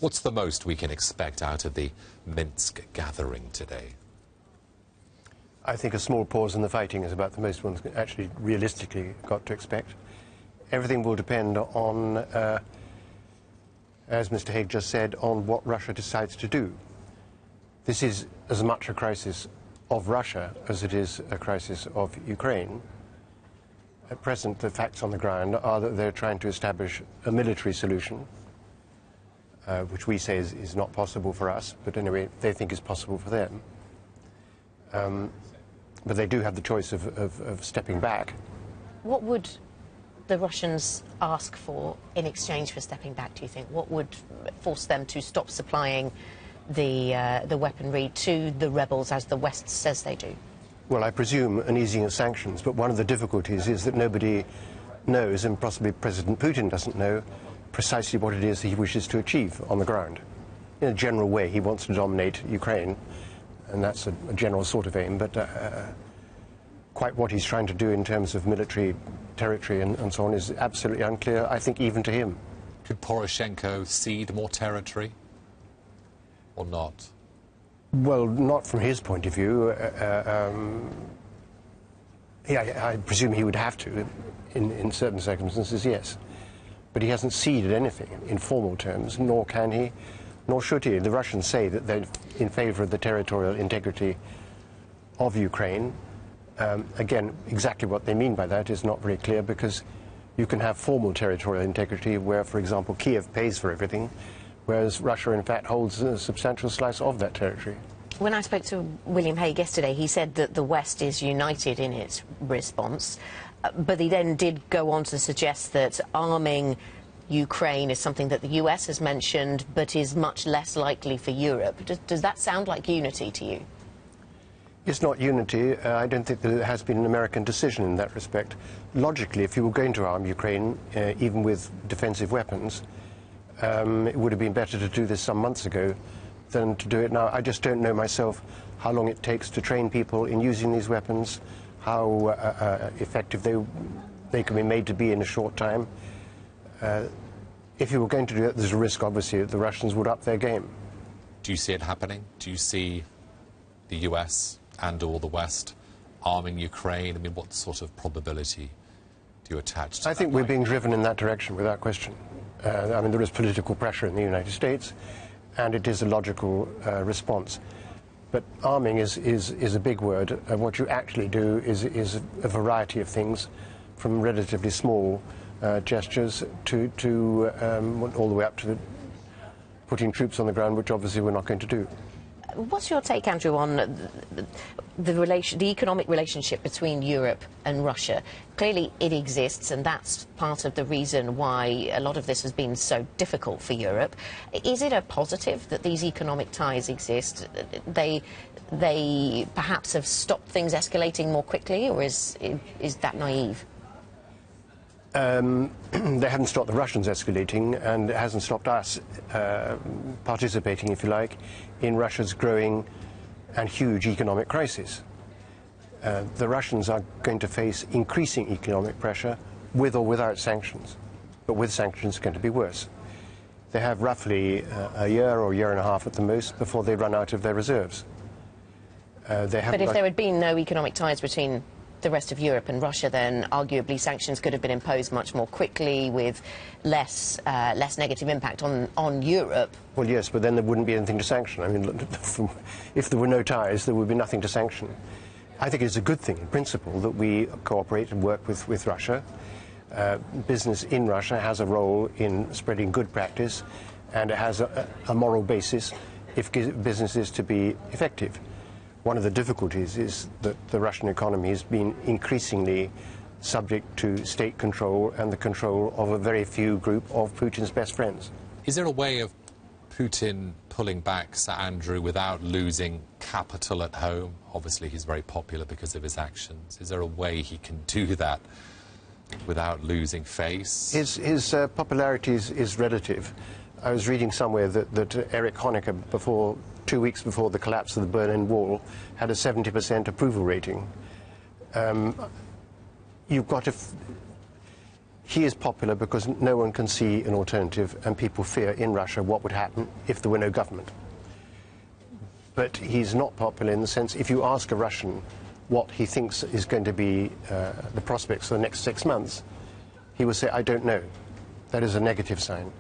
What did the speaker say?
What's the most we can expect out of the Minsk gathering today? I think a small pause in the fighting is about the most one's actually realistically got to expect. Everything will depend on, as Mr. Hague just said, on what Russia decides to do. This is as much a crisis of Russia as it is a crisis of Ukraine. At present, the facts on the ground are that they're trying to establish a military solution, which we say is not possible for us, but anyway, they think is possible for them. But they do have the choice of stepping back. What would the Russians ask for in exchange for stepping back, do you think? What would force them to stop supplying the weaponry to the rebels, as the West says they do? Well, I presume an easing of sanctions, but one of the difficulties is that nobody knows, and possibly President Putin doesn't know, precisely what it is he wishes to achieve on the ground. In a general way, he wants to dominate Ukraine, and that's a general sort of aim, but quite what he's trying to do in terms of military territory and so on is absolutely unclear, I think, even to him. Could Poroshenko cede more territory or not? Well, not from his point of view. I presume he would have to, in certain circumstances, yes. But he hasn't ceded anything in formal terms, nor can he, nor should he. The Russians say that they're in favor of the territorial integrity of Ukraine. Again, exactly what they mean by that is not very clear, because you can have formal territorial integrity where, for example, Kiev pays for everything, whereas Russia, in fact, holds a substantial slice of that territory. When I spoke to William Hague yesterday, he said that the West is united in its response, but he then did go on to suggest that arming Ukraine is something that the US has mentioned, but is much less likely for Europe. Does that sound like unity to you? It's not unity. I don't think that there has been an American decision in that respect. Logically, if you were going to arm Ukraine, even with defensive weapons, it would have been better to do this some months ago than to do it now. I just don't know myself how long it takes to train people in using these weapons, how effective they can be made to be in a short time. If you were going to do it, there's a risk, obviously, that the Russians would up their game. Do you see it happening? Do you see the US and or the West arming Ukraine? I mean, what sort of probability do you attach to that? I think we're being driven in that direction, without question. I mean, there is political pressure in the United States, and it is a logical response. But arming is a big word. What you actually do is a variety of things, from relatively small gestures to all the way up to putting troops on the ground, which obviously we're not going to do. What's your take, Andrew, on the economic relationship between Europe and Russia? Clearly it exists, and that's part of the reason why a lot of this has been so difficult for Europe. Is it a positive that these economic ties exist? They perhaps have stopped things escalating more quickly, or is that naive? They haven't stopped the Russians escalating, and it hasn't stopped us participating, if you like, in Russia's growing and huge economic crisis. The Russians are going to face increasing economic pressure with or without sanctions, but with sanctions it's going to be worse. They have roughly a year or year and a half at the most before they run out of their reserves. But if there had been no economic ties between the rest of Europe and Russia, then arguably sanctions could have been imposed much more quickly with less negative impact on Europe. Well, yes, but then there wouldn't be anything to sanction. I mean, if there were no ties, there would be nothing to sanction. I think it's a good thing, in principle, that we cooperate and work with Russia. Business in Russia has a role in spreading good practice, and it has a moral basis if business is to be effective. One of the difficulties is that the Russian economy has been increasingly subject to state control and the control of a very few group of Putin's best friends. Is there a way of Putin pulling back, Sir Andrew, without losing capital at home? Obviously, he's very popular because of his actions. Is there a way he can do that without losing face? His popularity is relative. I was reading somewhere that Erich Honecker, 2 weeks before the collapse of the Berlin Wall, had a 70% approval rating. You've got to... He is popular because no one can see an alternative, and people fear in Russia what would happen if there were no government. But he's not popular in the sense, if you ask a Russian what he thinks is going to be the prospects for the next 6 months, he will say, I don't know. That is a negative sign.